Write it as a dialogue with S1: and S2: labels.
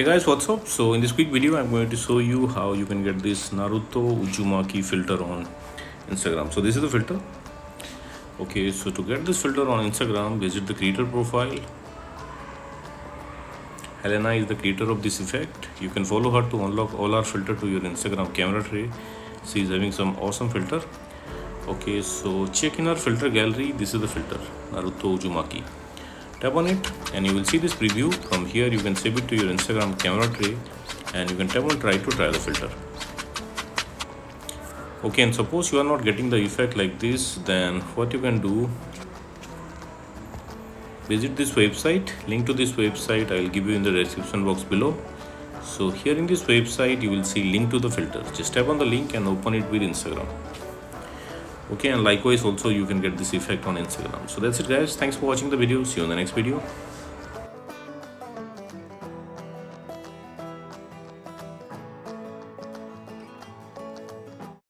S1: Hey guys, what's up? So in this quick video, I'm going to show you how you can get this Naruto Uzumaki filter on Instagram. So this is the filter. Okay, so to get this filter on Instagram, visit the creator profile. Helena is the creator of this effect. You can follow her to unlock all our filter to your Instagram camera tray. She is having some awesome filter. Okay, so check in our filter gallery. This is the filter, Naruto Uzumaki. Tap on it and you will see this preview. From here you can save it to your Instagram camera tray and you can tap on try to try the filter. Okay, and suppose you are not getting the effect like this, then what you can do, visit this website. Link to this website I will give you in the description box below. So here in this website you will see link to the filter. Just tap on the link and open it with Instagram. Okay, and likewise also you can get this effect on Instagram. So that's it guys, thanks for watching the video. See you in the next video.